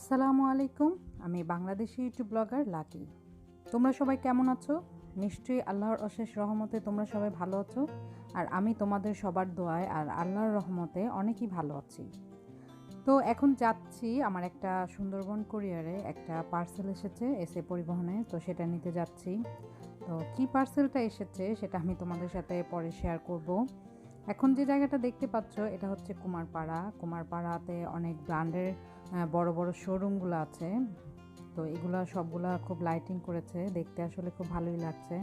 আসসালামু আলাইকুম। আমি বাংলাদেশি ইউটিউব ব্লগার লাকি। তোমরা সবাই কেমন আছো? নিশ্চয়ই আল্লাহর অশেষ রহমতে তোমরা সবাই ভালো আছো। আর আমি তোমাদের সবার দোয়ায় আর আল্লাহর রহমতে অনেকই ভালো আছি। তো এখন যাচ্ছি, আমার একটা সুন্দরবন কুরিয়ারে একটা পার্সেল এসেছে এসে পরিবহনে, তো সেটা নিতে যাচ্ছি। তো কি পার্সেলটা এসেছে সেটা আমি তোমাদের সাথে পরে শেয়ার করব। এখন যে জায়গাটা দেখতে পাচ্ছ এটা হচ্ছে কুমারপাড়াতে অনেক ব্র্যান্ডের বড় বড় শোরুমগুলো আছে। তো এগুলা সবগুলা খুব লাইটিং করেছে, দেখতে আসলে খুব ভালোই লাগছে।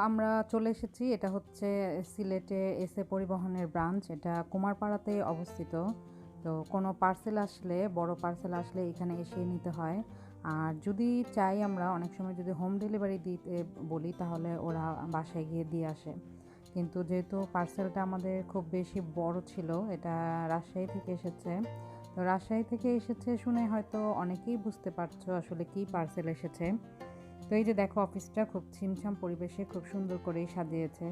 আমরা চলে এসেছি, এটা হচ্ছে সিলেটে এসে পরিবহনের ব্রাঞ্চ, এটা কুমারপাড়াতে অবস্থিত। তো কোনো পার্সেল আসলে, বড় পার্সেল আসলে এখানে এসে নিতে হয়। আর যদি চাই আমরা অনেক সময় যদি হোম ডেলিভারি দিতে বলি তাহলে ওরা বাসায় গিয়ে দিয়ে আসে। কিন্তু যেহেতু পার্সেলটা আমাদের খুব বেশি বড় ছিল, এটা রাজশাহী থেকে এসেছে। তো রাজশাহী থেকে এসেছে শুনে হয়তো অনেকেই বুঝতে পারছো আসলে কি পার্সেল এসেছে। তো এই যে দেখো, অফিসটা খুব ছিমছাম পরিবেশে খুব সুন্দর করেই সাজিয়েছে।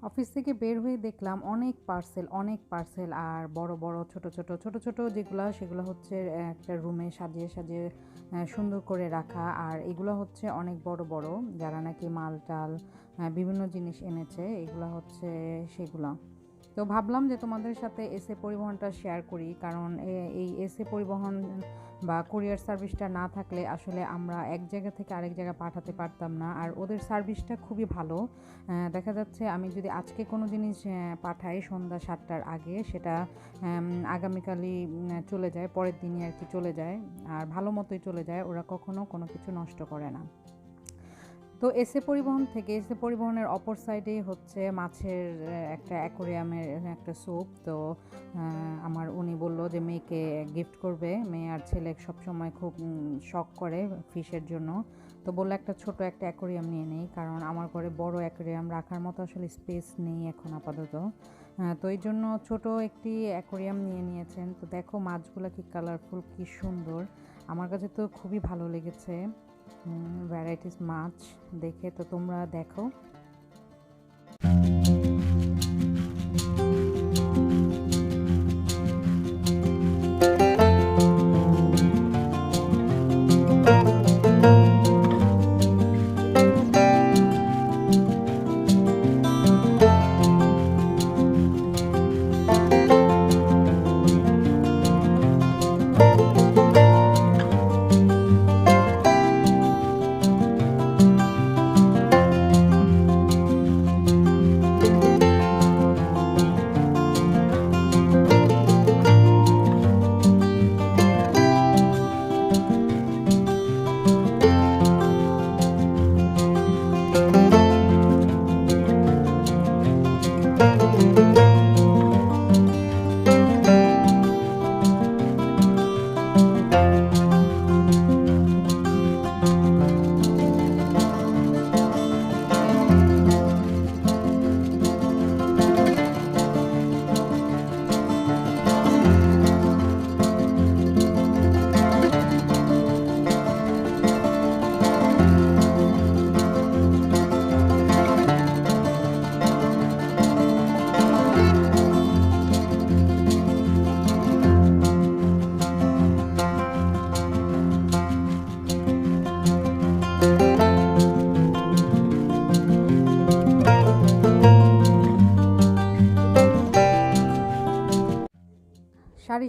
অফিস থেকে বের হয়ে দেখলাম অনেক পার্সেল আর বড় বড় ছোট যেগুলো সেগুলো হচ্ছে একটা রুমে সাজিয়ে সাজিয়ে সুন্দর করে রাখা। আর এগুলো হচ্ছে অনেক বড় বড়, যারা নাকি মাল টাল বিভিন্ন জিনিস এনেছে, এগুলো হচ্ছে সেগুলো। তো ভাবলাম যে তোমাদের সাথে এসে পরিবহনটা শেয়ার করি, কারণ এই এসে পরিবহন বা কুরিয়ার সার্ভিসটা না থাকলে আসলে আমরা এক জায়গা থেকে আরেক জায়গা পাঠাতে পারতাম না। আর ওদের সার্ভিসটা খুবই ভালো। দেখা যাচ্ছে আমি যদি আজকে কোনো জিনিস পাঠাই সন্ধ্যা 7টার আগে, সেটা আগামীকালই চলে যায়, পরের দিনই আর কি চলে যায়। আর ভালো মতোই চলে যায়, ওরা কখনো কোনো কিছু নষ্ট করে না। তো এসে পরিবহনের অপর সাইডে হচ্ছে মাছের একটা অ্যাকোরিয়ামের একটা স্যুপ। তো আমার উনি বললো যে মেয়েকে গিফট করবে, মেয়ে আর ছেলে সবসময় খুব শখ করে ফিশের জন্য। তো বললো একটা ছোট একটা অ্যাকোরিয়াম নিয়ে নেই, কারণ আমার ঘরে বড় অ্যাকোরিয়াম রাখার মতো আসলে স্পেস নেই এখন আপাতত। তো এই জন্য ছোট একটি অ্যাকোরিয়াম নিয়েছেন। তো দেখো মাছগুলো কি কালারফুল, কি সুন্দর, আমার কাছে তো খুবই ভালো লেগেছে ভ্যারাইটিস মাছ দেখে। তো তোমরা দেখো।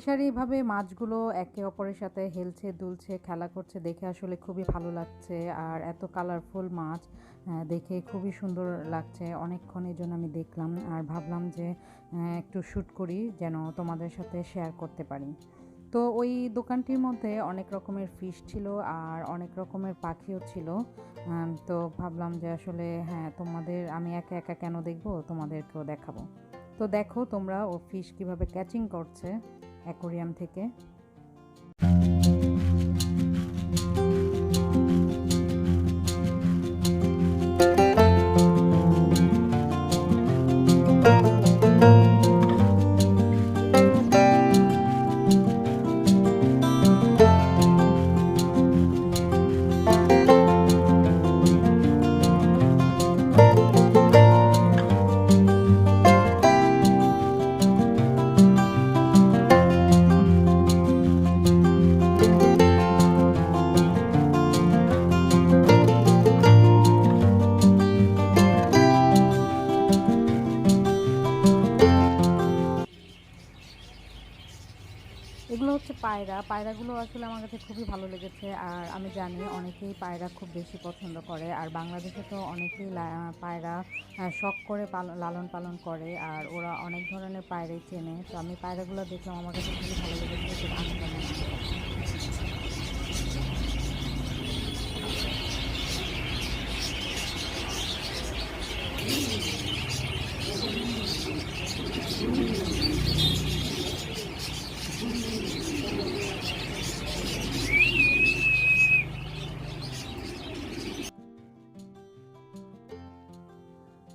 ফিশারিভাবে মাছগুলো একে অপরের সাথে হেলছে দুলছে খেলা করছে দেখে আসলে খুবই ভালো লাগছে। আর এত কালারফুল মাছ দেখে খুবই সুন্দর লাগছে। অনেকক্ষণ এই জন্য আমি দেখলাম আর ভাবলাম যে একটু শ্যুট করি যেন তোমাদের সাথে শেয়ার করতে পারি। তো ওই দোকানটির মধ্যে অনেক রকমের ফিশ ছিল আর অনেক রকমের পাখিও ছিল। তো ভাবলাম যে আসলে হ্যাঁ, তোমাদের আমি একা একা কেন দেখবো, তোমাদেরকেও দেখাবো। তো দেখো তোমরা ও ফিশ কিভাবে ক্যাচিং করছে অ্যাকোরিয়াম থেকে। এগুলো হচ্ছে পায়রা। পায়রাগুলো আসলে আমার কাছে খুবই ভালো লেগেছে। আর আমি জানি অনেকেই পায়রা খুব বেশি পছন্দ করে। আর বাংলাদেশে তো অনেকেই পায়রা শখ করে লালন পালন করে। আর ওরা অনেক ধরনের পায়রাই চেনে। তো আমি পায়রাগুলো দেখলাম, আমার কাছে খুবই ভালো লেগেছে। খুব আনকমন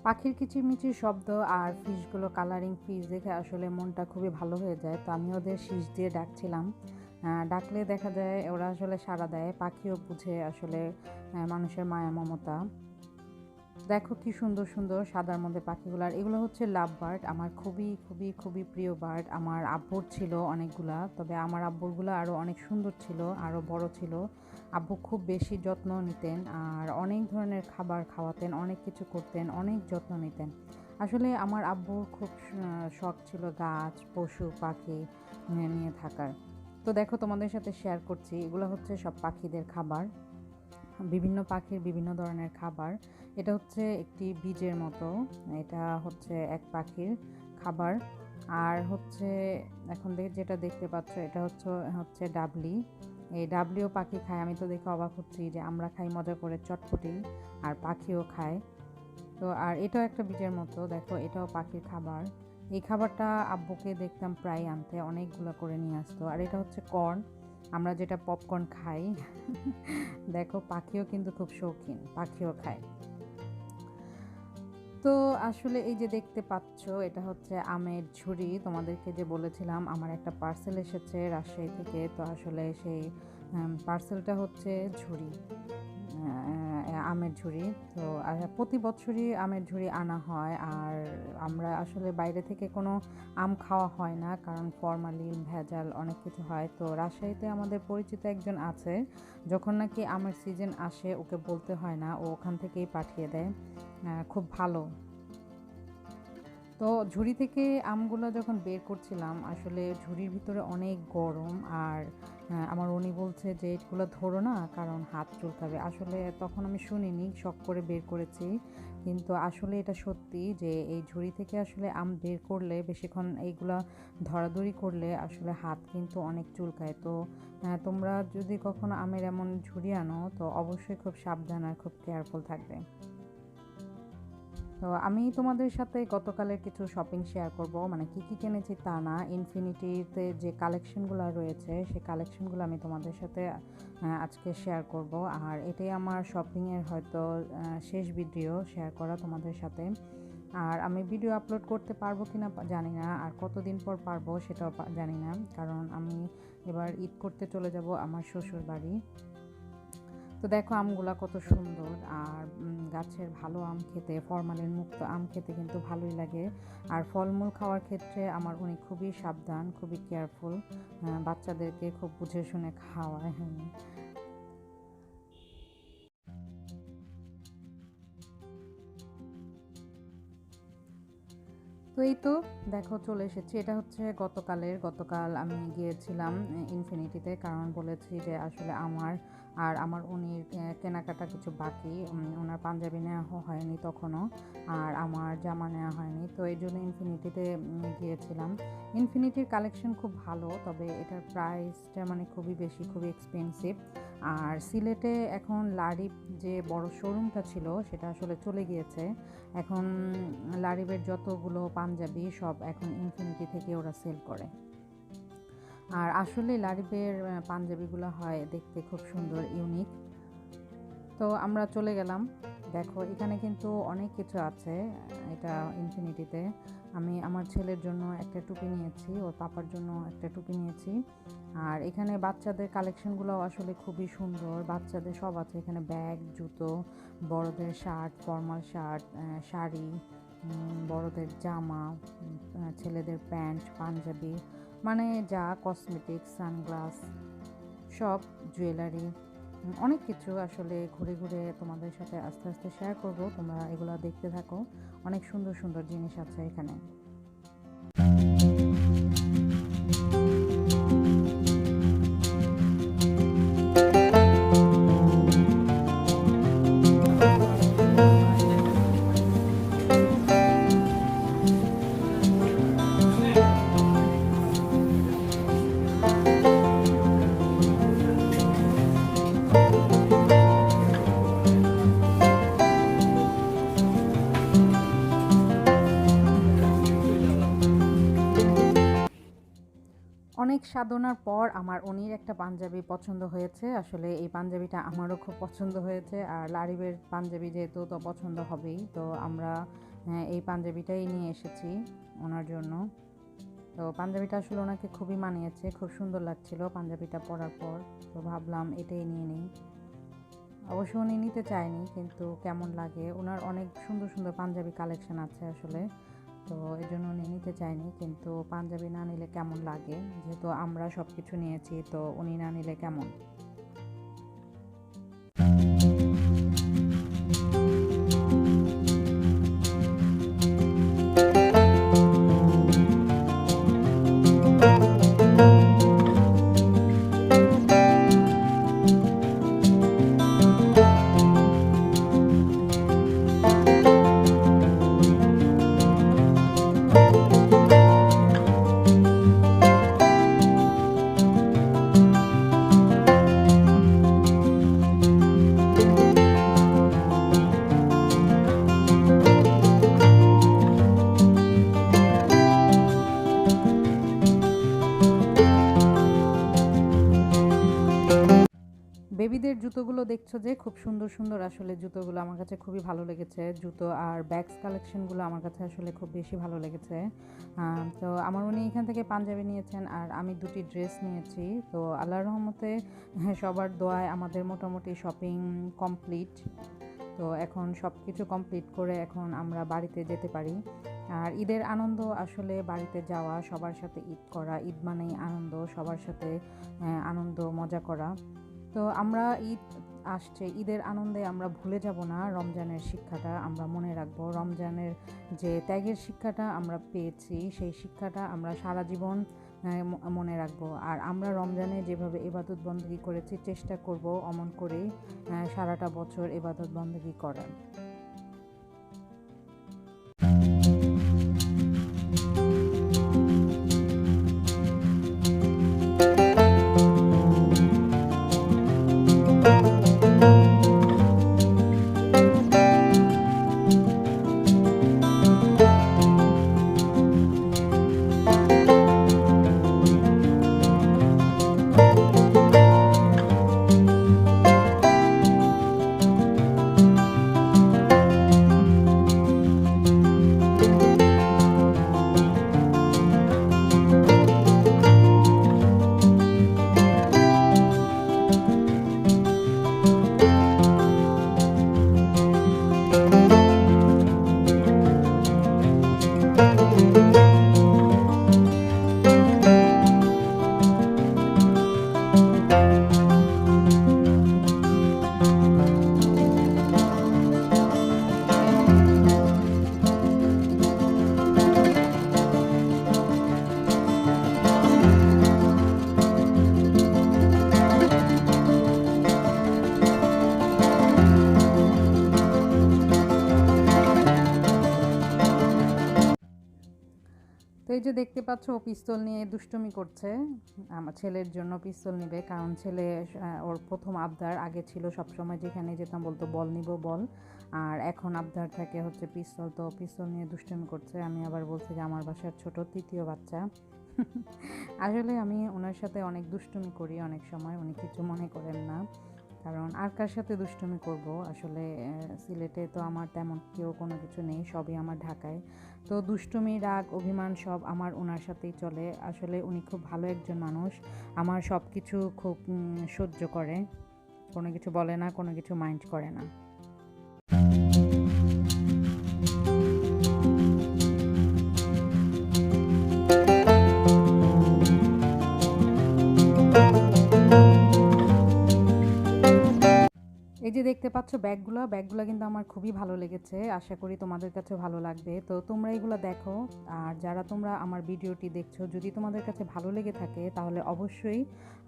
পাখির কিচিরমিচির শব্দ আর ফিশগুলো কালারিং ফিশ দেখে আসলে মনটা খুবই ভালো হয়ে যায়। তো আমি ওদের শীষ দিয়ে ডাকছিলাম। ডাকলে দেখা যায় ওরা আসলে সাড়া দেয়। পাখিও বুঝে আসলে মানুষের মায়া মমতা। দেখো কি সুন্দর সুন্দর সাদার মধ্যে পাখিগুলো। আর এগুলো হচ্ছে লাভ বার্ড। আমার খুবই খুবই খুবই প্রিয় বার্ড। আমার আব্বুর ছিল অনেকগুলা, তবে আমার আব্বুরগুলো আরও অনেক সুন্দর ছিল, আরও বড় ছিল। আব্বু খুব বেশি যত্ন নিতেন আর অনেক ধরনের খাবার খাওয়াতেন, অনেক কিছু করতেন, অনেক যত্ন নিতেন। আসলে আমার আব্বুর খুব শখ ছিল গাছ পশু পাখি নিয়ে থাকার। তো দেখো তোমাদের সাথে শেয়ার করছি, এগুলো হচ্ছে সব পাখিদের খাবার। বিভিন্ন পাখির বিভিন্ন ধরনের খাবার। এটা হচ্ছে একটি বীজের মতো, এটা হচ্ছে এক পাখির খাবার। আর হচ্ছে এখন যেটা দেখতে পাচ্ছ এটা হচ্ছে হচ্ছে ডাবলি। এই ডাবলিও পাখি খায়। আমি তো দেখে অবাক হচ্ছি যে আমরা খাই মজা করে চটপটি, আর পাখিও খায়। তো আর এটাও একটা বীজের মতো, দেখো এটাও পাখির খাবার। এই খাবারটা আব্বুকে দেখতাম প্রায় আনতে, অনেকগুলো করে নিয়ে আসতো। আর এটা হচ্ছে কর্ন, আমরা যেটা পপকর্ন খাই। দেখো পাখিও কিন্তু খুব শৌখিন, পাখিও খায়। তো আসলে এই যে দেখতে পাচ্ছ এটা হচ্ছে আমের ঝুড়ি। তোমাদেরকে যে বলেছিলাম আমার একটা পার্সেল এসেছে রাজশাহী থেকে। তো আসলে সেই পার্সেলটা হচ্ছে ঝুড়ি, আমের ঝুড়ি। তো প্রতি বছরই আমের ঝুড়ি আনা হয়। আর আমরা আসলে বাইরে থেকে কোনো আম খাওয়া হয় না, কারণ ফরমালিন ভেজাল অনেক কিছু হয়। তো রাজশাহীতে আমাদের পরিচিত একজন আছে, যখন নাকি আমের সিজন আসে ওকে বলতে হয় না, ও ওখান থেকেই পাঠিয়ে দেয়। খুব ভালো। তো ঝুড়ি থেকে আমগুলো যখন বের করছিলাম, আসলে ঝুড়ির ভিতরে অনেক গরম। আর আমার উনি বলছে যে এগুলো ধরো না, কারণ হাত চুলকাবে। আসলে তখন আমি শুনিনি, শখ করে বের করেছি। কিন্তু আসলে এটা সত্যি যে এই ঝুড়ি থেকে আসলে আম বের করলে, বেশিক্ষণ এইগুলা ধরাধরি করলে আসলে হাত কিন্তু অনেক চুলকায়। তো তোমরা যদি কখনো আমের এমন ঝুড়ি আনো তো অবশ্যই খুব সাবধান আর খুব কেয়ারফুল থাকবে। তো আমি তোমাদের সাথে গতকালের কিছু শপিং শেয়ার করব, মানে কী কী কিনেছি তা না, ইনফিনিটিতে যে কালেকশনগুলো রয়েছে সেই কালেকশনগুলো আমি তোমাদের সাথে আজকে শেয়ার করব। আর এটাই আমার শপিংয়ের হয়তো শেষ ভিডিও শেয়ার করা তোমাদের সাথে। আর আমি ভিডিও আপলোড করতে পারবো কি না জানি না, আর কতদিন পর পারবো সেটাও জানি না, কারণ আমি এবার ঈদ করতে চলে যাব আমার শ্বশুর বাড়ি। তো দেখো আমগুলা কত সুন্দর। আর গাছের ভালো আম খেতে, ফরমালিন মুক্ত আম খেতে কিন্তু ভালোই লাগে। আর ফলমূল খাওয়ার ক্ষেত্রে আমার উনি খুবই সাবধান, খুবই কেয়ারফুল, বাচ্চাদেরকে খুব বুঝে শুনে খাওয়ায়। তো তো এই তো দেখো চলে এসেছি। এটা হচ্ছে গতকাল আমি গিয়েছিলাম ইনফিনিটিতে, কারণ বলেছি যে আসলে আমার উনির কেনাকাটা কিছু বাকি। ওনার পাঞ্জাবি নেওয়া হয়নি তখনও, আর আমার জামা নেওয়া হয়নি, তো এই জন্য ইনফিনিটিতে গিয়েছিলাম। ইনফিনিটির কালেকশন খুব ভালো, তবে এটার প্রাইসটা মানে খুবই বেশি, খুবই এক্সপেন্সিভ। আর সিলেটে এখন লারিব যে বড় শোরুমটা ছিল সেটা আসলে চলে গিয়েছে। এখন লারিবের যতগুলো পাঞ্জাবি সব এখন ইনফিনিটি থেকে ওরা সেল করে। আর আসলে লারিবের পাঞ্জাবিগুলো হয় দেখতে খুব সুন্দর, ইউনিক। তো আমরা চলে গেলাম। দেখো এখানে কিন্তু অনেক কিছু আছে এটা ইনফিনিটিতে। আমি আমার ছেলের জন্য একটা টুপি নিয়েছি, ওর পাপার জন্য একটা টুপি নিয়েছি। আর এখানে বাচ্চাদের কালেকশনগুলো আসলে খুবই সুন্দর, বাচ্চাদের সব আছে এখানে, ব্যাগ, জুতো, বড়দের শার্ট, ফর্মাল শার্ট, শাড়ি, বড়দের জামা, ছেলেদের প্যান্ট, পাঞ্জাবি, মানে যা কসমেটিক্স, সানগ্লাস, সব জুয়েলারি, অনেক কিছু। আসলে ঘুরে ঘুরে তোমাদের সাথে আস্তে আস্তে শেয়ার করব, তোমরা এগুলো দেখতে থাকো। অনেক সুন্দর সুন্দর জিনিস আছে এখানে। অনেক সাধনার পর আমার উনির একটা পাঞ্জাবি পছন্দ হয়েছে। আসলে এই পাঞ্জাবিটা আমারও খুব পছন্দ হয়েছে, আর লারিবের পাঞ্জাবি যেহেতু তো পছন্দ হবেই, তো আমরা এই পাঞ্জাবিটাই নিয়ে এসেছি ওনার জন্য। তো পাঞ্জাবিটা আসলে ওনাকে খুবই মানিয়েছে, খুব সুন্দর লাগছিল পাঞ্জাবিটা পরার পর, তো ভাবলাম এটাই নিয়ে নিই। অবশ্য উনি নিতে চায়নি, কিন্তু কেমন লাগে, ওনার অনেক সুন্দর সুন্দর পাঞ্জাবি কালেকশন আছে আসলে, তো এই জন্য উনি নিতে চায়নি। কিন্তু পাঞ্জাবি না নিলে কেমন লাগে, যেহেতু আমরা সব কিছু নিয়েছি, তো উনি না নিলে কেমন। বেবিদের জুতোগুলো দেখছো যে খুব সুন্দর সুন্দর, আসলে জুতোগুলো আমার কাছে খুবই ভালো লেগেছে। জুতো আর ব্যাগস কালেকশনগুলো আমার কাছে আসলে খুব বেশি ভালো লেগেছে। তো আমার উনি এখান থেকে পাঞ্জাবি নিয়েছেন, আর আমি দুটি ড্রেস নিয়েছি। তো আল্লাহর রহমতে সবার দোয়ায় আমাদের মোটামুটি শপিং কমপ্লিট। তো এখন সব কিছু কমপ্লিট করে এখন আমরা বাড়িতে যেতে পারি। আর ঈদের আনন্দ আসলে বাড়িতে যাওয়া, সবার সাথে ঈদ করা, ঈদ মানেই আনন্দ, সবার সাথে আনন্দ মজা করা। তো আমরা ঈদ আসছে, ঈদের আনন্দে আমরা ভুলে যাব না রমজানের শিক্ষাটা, আমরা মনে রাখবো। রমজানের যে ত্যাগের শিক্ষাটা আমরা পেয়েছি, সেই শিক্ষাটা আমরা সারা জীবন মনে রাখবো। আর আমরা রমজানে যেভাবে ইবাদত বন্দেগী করেছি, চেষ্টা করব অমন করেই সারাটা বছর ইবাদত বন্দেগী করার। এই যে দেখতে পাচ্ছ ও পিস্তল নিয়ে দুষ্টুমি করছে। আমার ছেলের জন্য পিস্তল নিবে, কারণ ছেলে ওর প্রথম আবদার আগে ছিল সবসময় যেখানে যেতাম বলতো বল নিব বল, আর এখন আবদার থাকে হচ্ছে পিস্তল। তো পিস্তল নিয়ে দুষ্টুমি করছে। আমি আবার বলছি যে আমার বাসার ছোট তৃতীয় বাচ্চা। আসলে আমি ওনার সাথে অনেক দুষ্টুমি করি অনেক সময়, উনি কিছু মনে করেন না, কারণ আর কার সাথে দুষ্টুমি করব। আসলে সিলেটে তো আমার তেমন কেউ কোনো কিছু নেই, সবই আমার ঢাকায়। তো দুষ্টুমি রাগ অভিমান সব আমার ওনার সাথেই চলে। আসলে উনি খুব ভালো একজন মানুষ, আমার সব কিছু খুব সহ্য করে, কোনো কিছু বলে না, কোনো কিছু মাইন্ড করে না। এই যে দেখতে পাচ্ছ ব্যাগগুলো কিন্তু আমার খুবই ভালো লেগেছে, আশা করি তোমাদের কাছে ভালো লাগবে। তো তোমরা এগুলো দেখো, আর যারা তোমরা আমার ভিডিওটি দেখছো যদি তোমাদের কাছে ভালো লেগে থাকে তাহলে অবশ্যই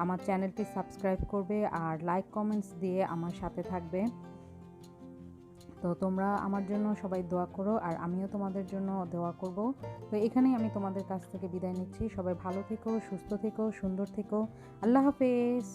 আমার চ্যানেলটি সাবস্ক্রাইব করবে আর লাইক কমেন্টস দিয়ে আমার সাথে থাকবে। তো তোমরা আমার জন্য সবাই দোয়া করো আর আমিও তোমাদের জন্য দোয়া করব। তো এখানেই আমি তোমাদের কাছ থেকে বিদায় নিচ্ছি। সবাই ভালো থেকো, সুস্থ থেকো, সুন্দর থেকো। আল্লাহ হাফেজ।